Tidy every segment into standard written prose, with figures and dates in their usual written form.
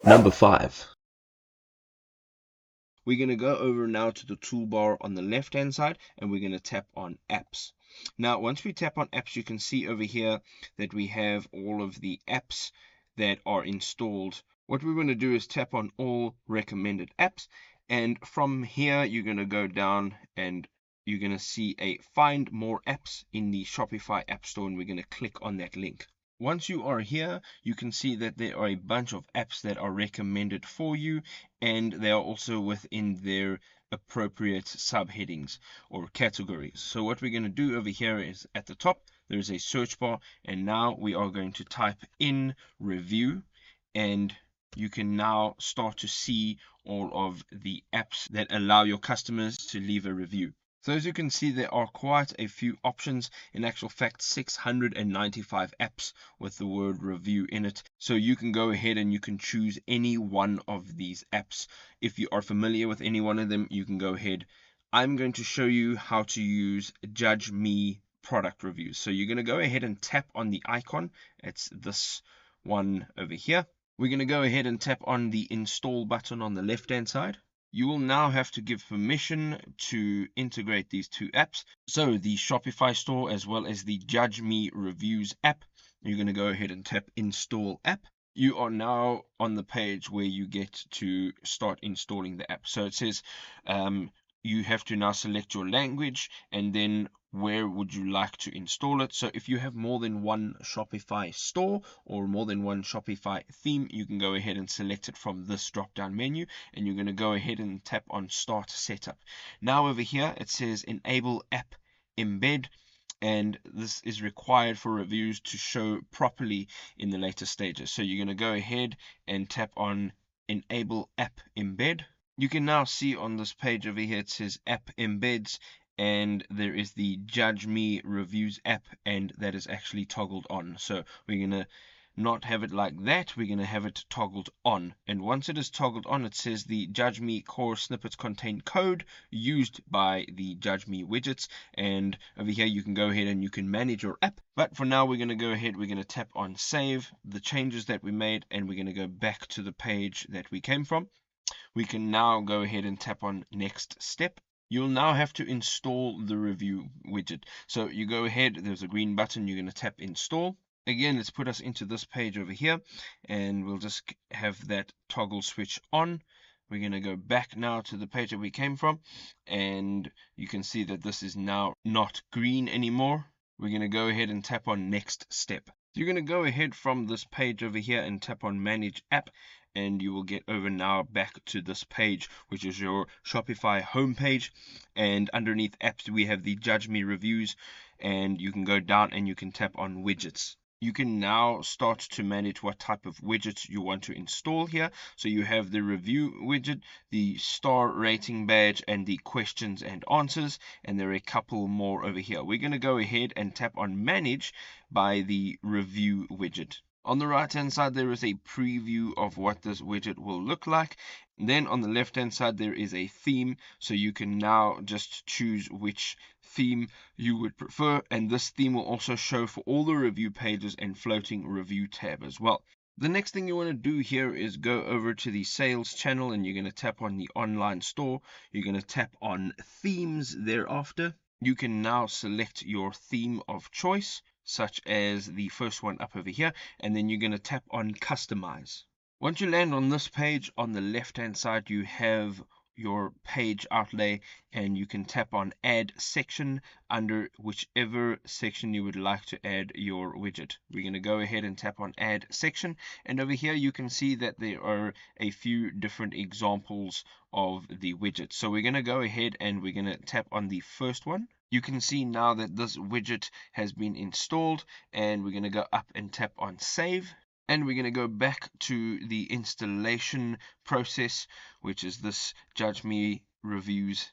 Number 5. We're going to go over now to the toolbar on the left hand side, and we're going to tap on apps. Now once we tap on apps, you can see over here that we have all of the apps that are installed. What we're going to do is tap on all recommended apps, and from here you're going to go down and you're going to see a find more apps in the Shopify app store, and we're going to click on that link. Once you are here, you can see that there are a bunch of apps that are recommended for you, and they are also within their appropriate subheadings or categories. So what we're going to do over here is at the top, there's a search bar, and now we are going to type in review, and you can now start to see all of the apps that allow your customers to leave a review. So as you can see, there are quite a few options. In actual fact, 695 apps with the word review in it. So you can go ahead and you can choose any one of these apps. If you are familiar with any one of them, you can go ahead. I'm going to show you how to use Judge Me product reviews. So you're going to go ahead and tap on the icon. It's this one over here. We're going to go ahead and tap on the install button on the left hand side. You will now have to give permission to integrate these two apps. So the Shopify store as well as the Judge Me Reviews app. You're going to go ahead and tap install app. You are now on the page where you get to start installing the app. So it says you have to now select your language and then where would you like to install it. So if you have more than one Shopify store or more than one Shopify theme, you can go ahead and select it from this drop down menu, and you're going to go ahead and tap on start setup. Now over here it says enable app embed, and this is required for reviews to show properly in the later stages. So you're going to go ahead and tap on enable app embed. You can now see on this page over here it says app embeds, and there is the Judge Me Reviews app, and that is actually toggled on. So we're going to not have it like that, we're going to have it toggled on. And once it is toggled on, it says the Judge Me core snippets contain code used by the Judge Me widgets, and over here you can go ahead and you can manage your app. But for now we're going to go ahead, we're going to tap on save the changes that we made, and we're going to go back to the page that we came from. We can now go ahead and tap on next step. You'll now have to install the review widget. So you go ahead, there's a green button, you're going to tap install. Again, let's put us into this page over here, and we'll just have that toggle switch on. We're going to go back now to the page that we came from, and you can see that this is now not green anymore. We're going to go ahead and tap on next step. You're going to go ahead from this page over here and tap on manage app, and you will get over now back to this page, which is your Shopify homepage. And underneath apps, we have the Judge Me Reviews, and you can go down and you can tap on widgets. You can now start to manage what type of widgets you want to install here. So you have the review widget, the star rating badge, and the questions and answers, and there are a couple more over here. We're going to go ahead and tap on manage by the review widget. On the right hand side there is a preview of what this widget will look like. Then on the left hand side there is a theme, so you can now just choose which theme you would prefer, and this theme will also show for all the review pages and floating review tab as well. The next thing you want to do here is go over to the sales channel, and you're going to tap on the online store. You're going to tap on themes thereafter. You can now select your theme of choice, such as the first one up over here, and then you're going to tap on customize. Once you land on this page, on the left hand side you have your page outlay, and you can tap on add section under whichever section you would like to add your widget. We're going to go ahead and tap on add section, and over here you can see that there are a few different examples of the widget. So we're going to go ahead and we're going to tap on the first one. You can see now that this widget has been installed, and we're going to go up and tap on save. And we're going to go back to the installation process, which is this Judge Me Reviews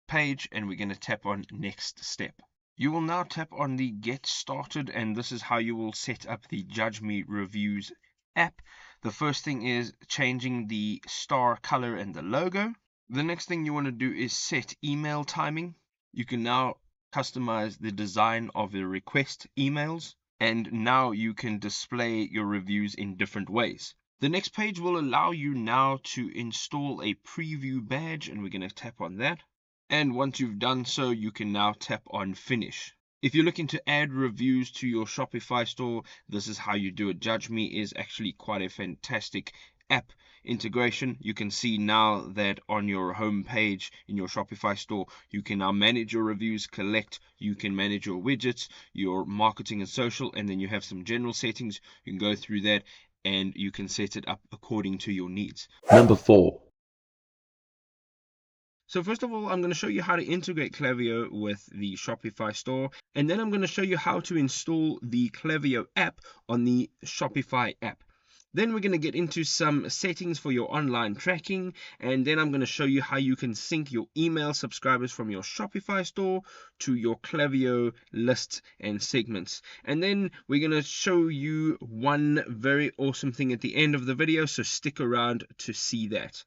page, and we're going to tap on next step. You will now tap on the get started, and this is how you will set up the Judge Me Reviews app. The first thing is changing the star color and the logo. The next thing you want to do is set email timing. You can now customize the design of the request emails, and now you can display your reviews in different ways. The next page will allow you now to install a preview badge, and we're going to tap on that. And once you've done so, you can now tap on finish. If you're looking to add reviews to your Shopify store, this is how you do it. Judge Me is actually quite a fantastic app integration. You can see now that on your home page in your Shopify store, you can now manage your reviews, you can manage your widgets, your marketing and social, and then you have some general settings. You can go through that and you can set it up according to your needs. Number 4. So first of all, I'm going to show you how to integrate Klaviyo with the Shopify store, and then I'm going to show you how to install the Klaviyo app on the Shopify app. Then we're going to get into some settings for your online tracking, and then I'm going to show you how you can sync your email subscribers from your Shopify store to your Klaviyo lists and segments. And then we're going to show you one very awesome thing at the end of the video, so stick around to see that.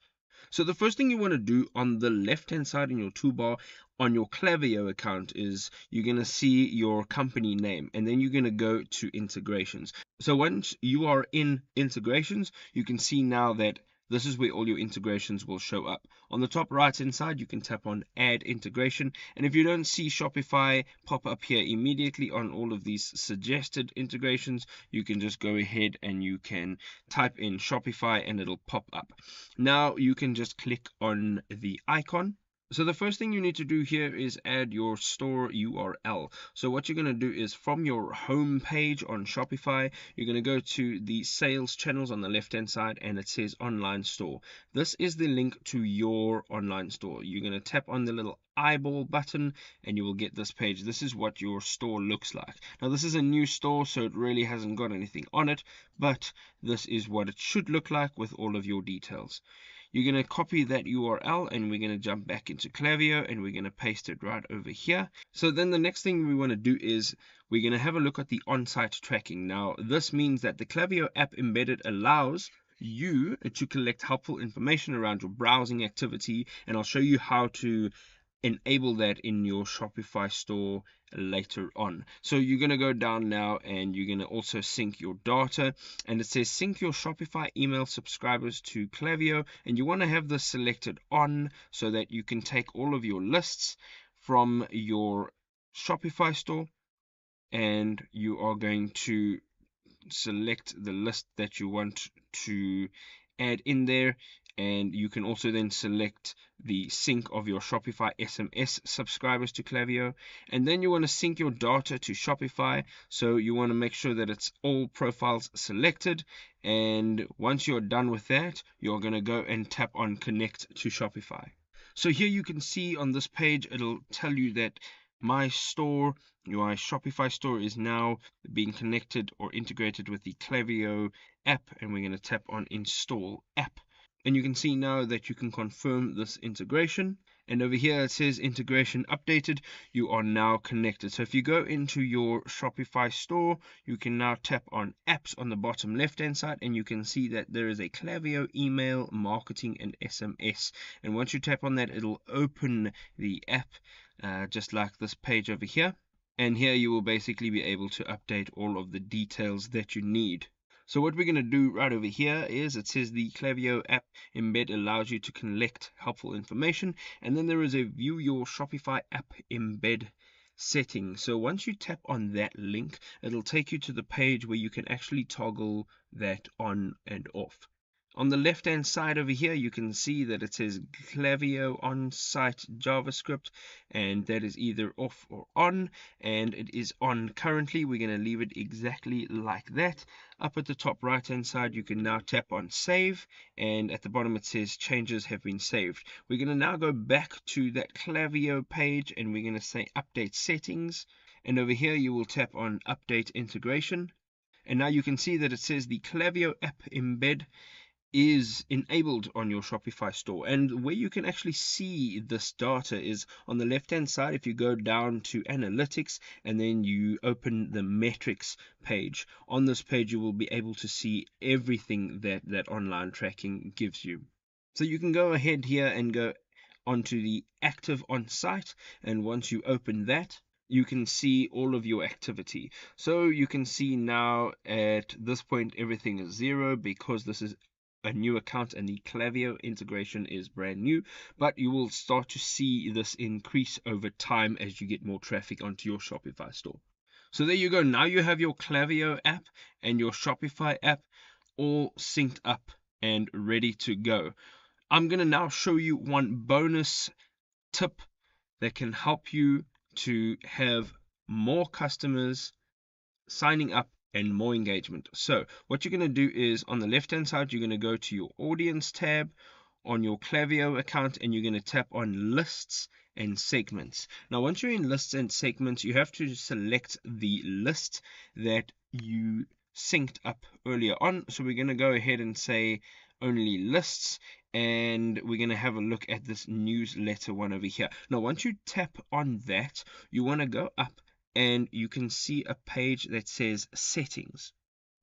So the first thing you want to do on the left hand side in your toolbar on your Klaviyo account is you're going to see your company name, and then you're going to go to integrations. So once you are in integrations, you can see now that this is where all your integrations will show up. On the top right hand side, you can tap on add integration, and if you don't see Shopify pop up here immediately on all of these suggested integrations, you can just go ahead and you can type in Shopify and it'll pop up. Now you can just click on the icon. So the first thing you need to do here is add your store URL. So what you're going to do is from your home page on Shopify, you're going to go to the sales channels on the left hand side, and it says online store. This is the link to your online store. You're going to tap on the little eyeball button and you will get this page. This is what your store looks like. Now this is a new store, so it really hasn't got anything on it, but this is what it should look like with all of your details. You're going to copy that URL and we're going to jump back into Klaviyo and we're going to paste it right over here. So then the next thing we want to do is we're going to have a look at the on-site tracking. Now this means that the Klaviyo app embedded allows you to collect helpful information around your browsing activity, and I'll show you how to enable that in your Shopify store later on. So you're going to go down now and you're going to also sync your data, and it says sync your Shopify email subscribers to Klaviyo, and you want to have this selected on so that you can take all of your lists from your Shopify store and you are going to select the list that you want to add in there, and you can also then select the sync of your Shopify SMS subscribers to Klaviyo, and then you want to sync your data to Shopify. So you want to make sure that it's all profiles selected, and once you're done with that, you're going to go and tap on connect to Shopify. So here you can see on this page it'll tell you that my store, your Shopify store, is now being connected or integrated with the Klaviyo app, and we're going to tap on install app. And you can see now that you can confirm this integration, and over here it says integration updated. You are now connected. So if you go into your Shopify store, you can now tap on apps on the bottom left hand side, and you can see that there is a Klaviyo email, marketing, and SMS. And once you tap on that, it'll open the app just like this page over here, and here you will basically be able to update all of the details that you need. So what we're going to do right over here is it says the Klaviyo app embed allows you to collect helpful information, and then there is a view your Shopify app embed setting. So once you tap on that link, it'll take you to the page where you can actually toggle that on and off. On the left hand side over here, you can see that it says Klaviyo on-site JavaScript, and that is either off or on, and it is on currently. We're going to leave it exactly like that. Up at the top right hand side, you can now tap on save, and at the bottom it says changes have been saved. We're going to now go back to that Klaviyo page and we're going to say update settings, and over here you will tap on update integration, and now you can see that it says the Klaviyo app embed is enabled on your Shopify store. And where you can actually see this data is on the left hand side. If you go down to analytics and then you open the metrics page, on this page you will be able to see everything that online tracking gives you. So you can go ahead here and go onto the active on site, and once you open that, you can see all of your activity. So you can see now at this point everything is 0 because this is a new account and the Klaviyo integration is brand new, but you will start to see this increase over time as you get more traffic onto your Shopify store. So there you go. Now you have your Klaviyo app and your Shopify app all synced up and ready to go. I'm going to now show you one bonus tip that can help you to have more customers signing up and more engagement. So what you're going to do is on the left hand side, you're going to go to your audience tab on your Klaviyo account and you're going to tap on lists and segments. Now once you're in lists and segments, you have to select the list that you synced up earlier on. So we're going to go ahead and say only lists, and we're going to have a look at this newsletter one over here. Now once you tap on that, you want to go up and you can see a page that says settings.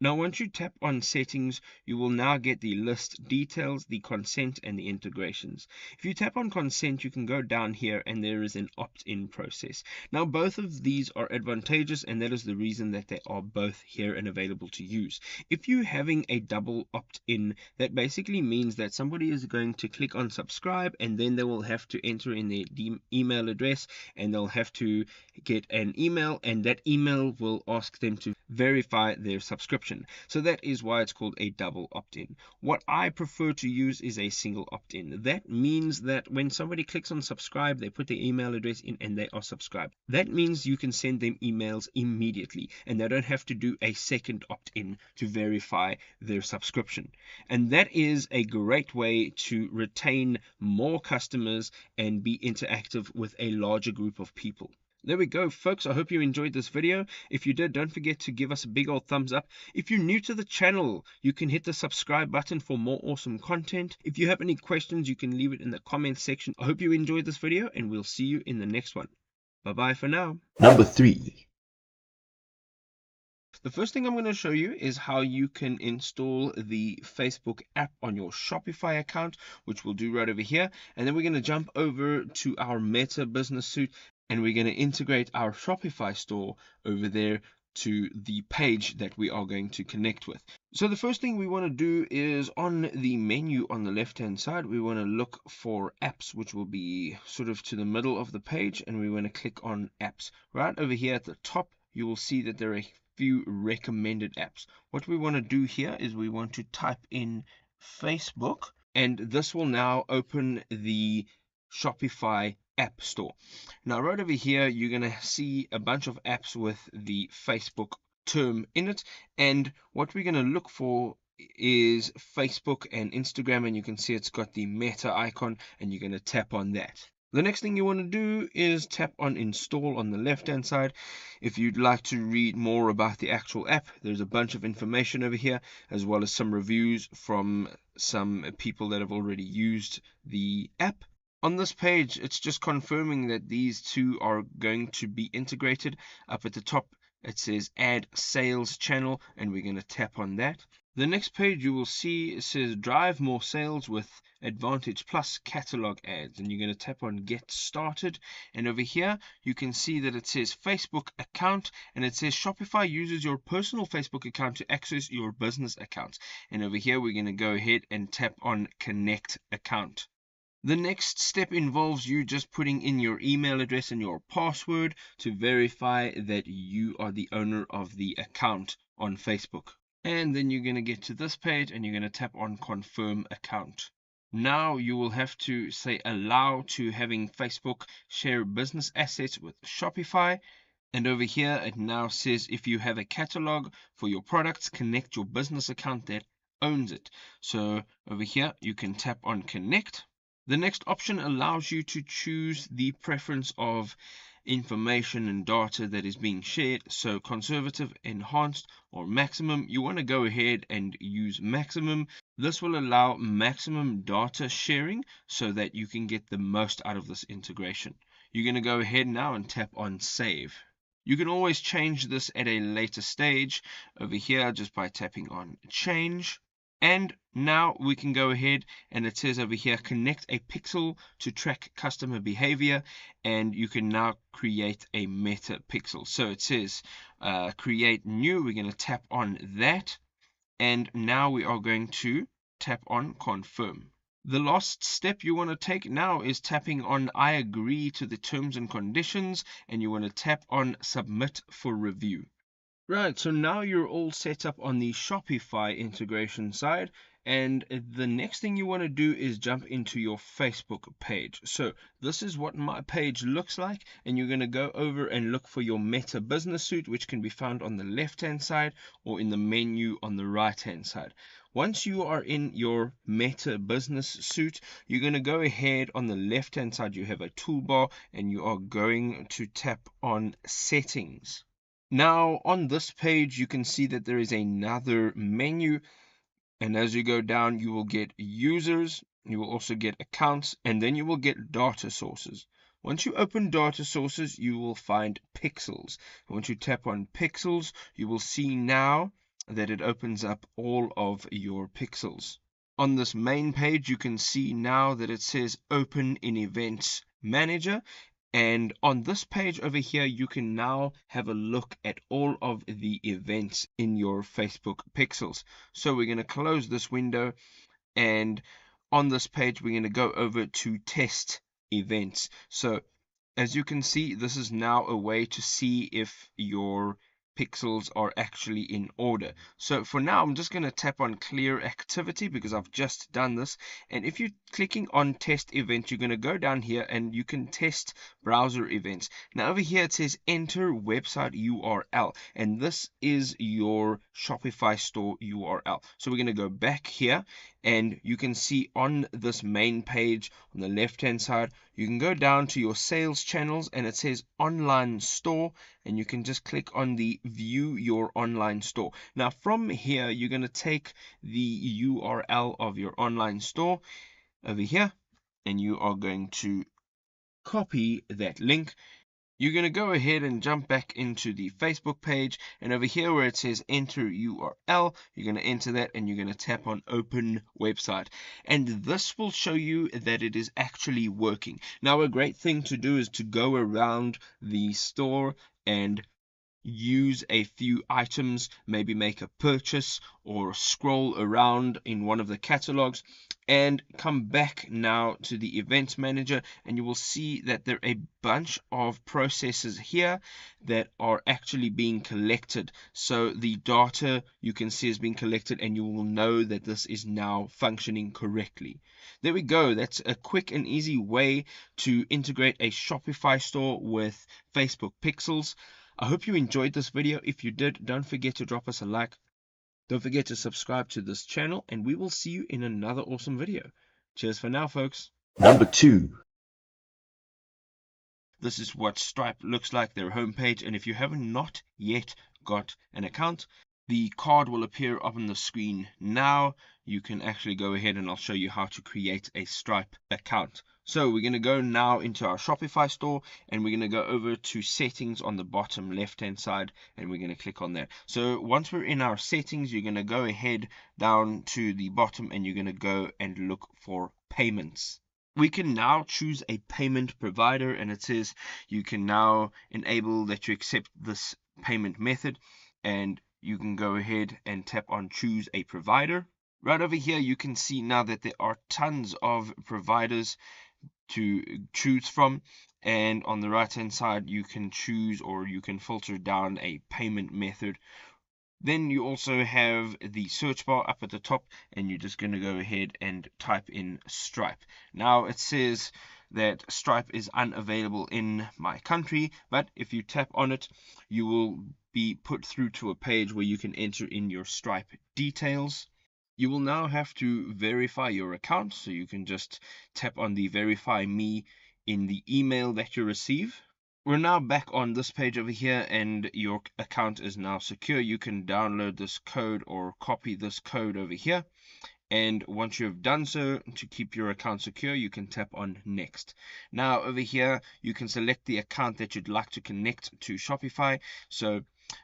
Now once you tap on settings, you will now get the list details, the consent, and the integrations. If you tap on consent, you can go down here and there is an opt-in process. Now both of these are advantageous, and that is the reason that they are both here and available to use. If you're having a double opt-in, that basically means that somebody is going to click on subscribe and then they will have to enter in their email address and they'll have to get an email, and that email will ask them to verify their subscription. So that is why it's called a double opt-in. What I prefer to use is a single opt-in. That means that when somebody clicks on subscribe, they put their email address in and they are subscribed. That means you can send them emails immediately and they don't have to do a second opt-in to verify their subscription. And that is a great way to retain more customers and be interactive with a larger group of people. There we go, folks. I hope you enjoyed this video. If you did, don't forget to give us a big old thumbs up. If you're new to the channel, you can hit the subscribe button for more awesome content. If you have any questions, you can leave it in the comments section. I hope you enjoyed this video, and we'll see you in the next one. Bye-bye for now. Number 3. The first thing I'm going to show you is how you can install the Facebook app on your Shopify account, which we'll do right over here. And then we're going to jump over to our Meta Business Suite, and we're going to integrate our Shopify store over there to the page that we are going to connect with. So the first thing we want to do is on the menu on the left hand side, we want to look for apps, which will be sort of to the middle of the page, and we want to click on apps. Right over here at the top, you will see that there are a few recommended apps. What we want to do here is we want to type in Facebook, and this will now open the Shopify app store. Now right over here, you're going to see a bunch of apps with the Facebook term in it, and what we're going to look for is Facebook and Instagram, and you can see it's got the Meta icon, and you're going to tap on that. The next thing you want to do is tap on install on the left hand side. If you'd like to read more about the actual app, there's a bunch of information over here, as well as some reviews from some people that have already used the app. On this page, it's just confirming that these two are going to be integrated. Up at the top, it says add sales channel, and we're going to tap on that. The next page you will see, it says drive more sales with Advantage Plus catalog ads, and you're going to tap on get started. And over here you can see that it says Facebook account, and it says Shopify uses your personal Facebook account to access your business accounts. And over here we're going to go ahead and tap on connect account. The next step involves you just putting in your email address and your password to verify that you are the owner of the account on Facebook. And then you're going to get to this page and you're going to tap on confirm account. Now you will have to say allow to having Facebook share business assets with Shopify. And over here it now says if you have a catalog for your products, connect your business account that owns it. So over here you can tap on connect. The next option allows you to choose the preference of information and data that is being shared. So conservative, enhanced, or maximum. You want to go ahead and use maximum. This will allow maximum data sharing so that you can get the most out of this integration. You're going to go ahead now and tap on save. You can always change this at a later stage over here just by tapping on change. And now we can go ahead, and it says over here, connect a pixel to track customer behavior, and you can now create a meta pixel. So it says create new. We're going to tap on that, and now we are going to tap on confirm. The last step you want to take now is tapping on I agree to the terms and conditions, and you want to tap on submit for review. Right, so now you're all set up on the Shopify integration side, and the next thing you want to do is jump into your Facebook page. So this is what my page looks like, and you're going to go over and look for your Meta Business Suite, which can be found on the left-hand side or in the menu on the right-hand side. Once you are in your Meta Business Suite, you're going to go ahead on the left-hand side, you have a toolbar, and you are going to tap on Settings. Now, on this page, you can see that there is another menu, and as you go down, you will get users, you will also get accounts, and then you will get data sources. Once you open data sources, you will find pixels. Once you tap on pixels, you will see now that it opens up all of your pixels. On this main page, you can see now that it says Open in Events Manager. And on this page over here, you can now have a look at all of the events in your Facebook pixels. So we're going to close this window, and on this page, we're going to go over to test events. So as you can see, this is now a way to see if your pixels are actually in order. So for now, I'm just going to tap on clear activity because I've just done this. And if you're clicking on test events, you're going to go down here and you can test browser events. Now over here, it says enter website URL, and this is your Shopify store URL. So we're going to go back here, and you can see on this main page on the left hand side, you can go down to your sales channels, and it says online store, and you can just click on the view your online store. Now from here, you're going to take the URL of your online store over here, and you are going to copy that link. You're going to go ahead and jump back into the Facebook page, and over here where it says enter URL, you're going to enter that, and you're going to tap on open website, and this will show you that it is actually working. Now a great thing to do is to go around the store and use a few items, maybe make a purchase or scroll around in one of the catalogs, and come back now to the events manager, and you will see that there are a bunch of processes here that are actually being collected. So the data you can see is being collected, and you will know that this is now functioning correctly. There we go. That's a quick and easy way to integrate a Shopify store with Facebook pixels. I hope you enjoyed this video. If you did, don't forget to drop us a like. Don't forget to subscribe to this channel, and we will see you in another awesome video. Cheers for now, folks. Number 2. This is what Stripe looks like, their homepage, and if you have not yet got an account, the card will appear up on the screen now. You can actually go ahead and I'll show you how to create a Stripe account. So we're going to go now into our Shopify store, and we're going to go over to settings on the bottom left hand side, and we're going to click on that. So once we're in our settings, you're going to go ahead down to the bottom, and you're going to go and look for payments. We can now choose a payment provider, and it says you can now enable that you accept this payment method, and you can go ahead and tap on choose a provider. Right over here, you can see now that there are tons of providers to choose from, and on the right hand side you can choose, or you can filter down a payment method. Then you also have the search bar up at the top, and you're just going to go ahead and type in Stripe. Now it says that Stripe is unavailable in my country, but if you tap on it, you will be put through to a page where you can enter in your Stripe details. You will now have to verify your account, so you can just tap on the verify me in the email that you receive. We're now back on this page over here, and your account is now secure. You can download this code or copy this code over here, and once you have done so, to keep your account secure, you can tap on next. Now over here you can select the account that you'd like to connect to Shopify. So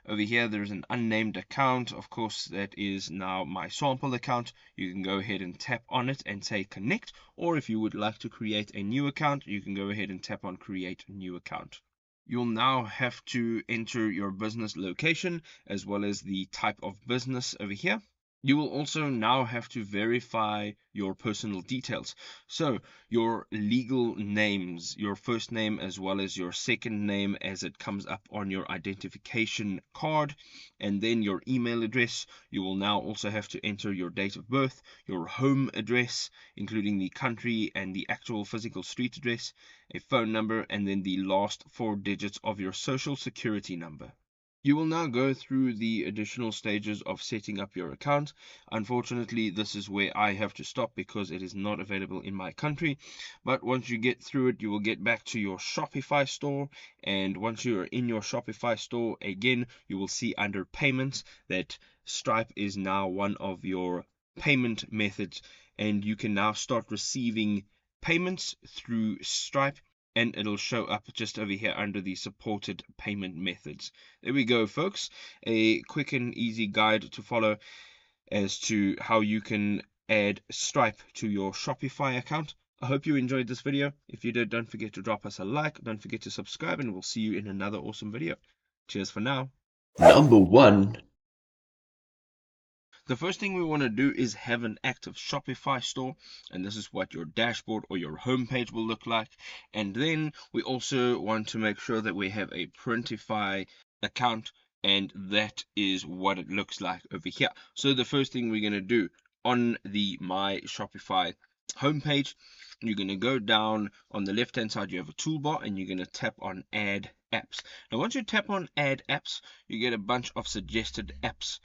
Over here, there's an unnamed account. Of course, that is now my sample account. You can go ahead and tap on it and say connect, or if you would like to create a new account, you can go ahead and tap on create new account. You'll now have to enter your business location as well as the type of business over here. You will also now have to verify your personal details. So your legal names, your first name as well as your second name as it comes up on your identification card, and then your email address. You will now also have to enter your date of birth, your home address, including the country and the actual physical street address, a phone number, and then the last 4 digits of your social security number. You will now go through the additional stages of setting up your account. Unfortunately, this is where I have to stop because it is not available in my country. But once you get through it, you will get back to your Shopify store. And once you're in your Shopify store, again, you will see under payments that Stripe is now one of your payment methods. And you can now start receiving payments through Stripe, and it'll show up just over here under the supported payment methods. There we go, folks. A quick and easy guide to follow as to how you can add Stripe to your Shopify account. I hope you enjoyed this video. If you did, don't forget to drop us a like. Don't forget to subscribe, and we'll see you in another awesome video. Cheers for now. Number 1. The first thing we want to do is have an active Shopify store, and this is what your dashboard or your homepage will look like. And then we also want to make sure that we have a Printify account, and that is what it looks like over here. So the first thing we're going to do on the My Shopify homepage, you're going to go down on the left hand side, you have a toolbar, and you're going to tap on Add Apps. Now once you tap on Add Apps, you get a bunch of suggested apps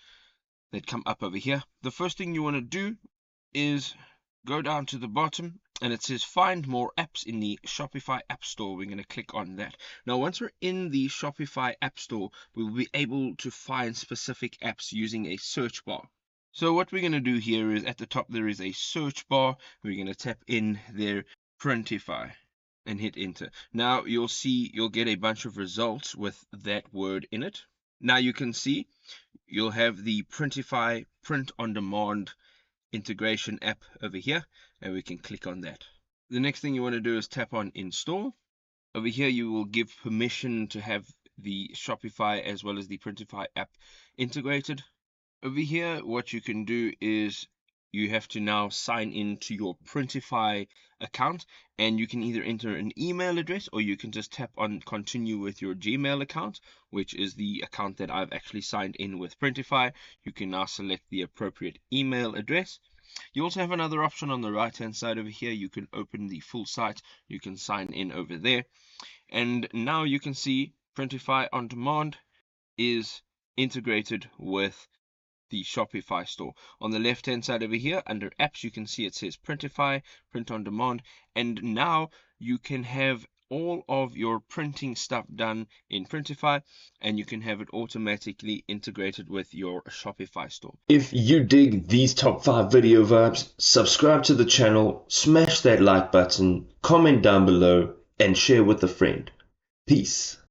that come up over here. The first thing you want to do is go down to the bottom, and it says find more apps in the Shopify App Store. We're going to click on that. Now once we're in the Shopify App Store, we'll be able to find specific apps using a search bar. So what we're going to do here is at the top there is a search bar. We're going to tap in there Printify and hit enter. Now you'll see you'll get a bunch of results with that word in it. Now you can see you'll have the Printify print on demand integration app over here, and we can click on that. The next thing you want to do is tap on install. Over here you will give permission to have the Shopify as well as the Printify app integrated. Over here what you can do is you have to now sign in to your Printify account, and you can either enter an email address or you can just tap on continue with your Gmail account, which is the account that I've actually signed in with Printify. You can now select the appropriate email address. You also have another option on the right hand side over here. You can open the full site, you can sign in over there, and now you can see Printify on demand is integrated with the Shopify store. On the left hand side over here under apps, you can see it says Printify, print on demand, and now you can have all of your printing stuff done in Printify, and you can have it automatically integrated with your Shopify store. If you dig these top 5 video vibes, subscribe to the channel, smash that like button, comment down below, and share with a friend. Peace.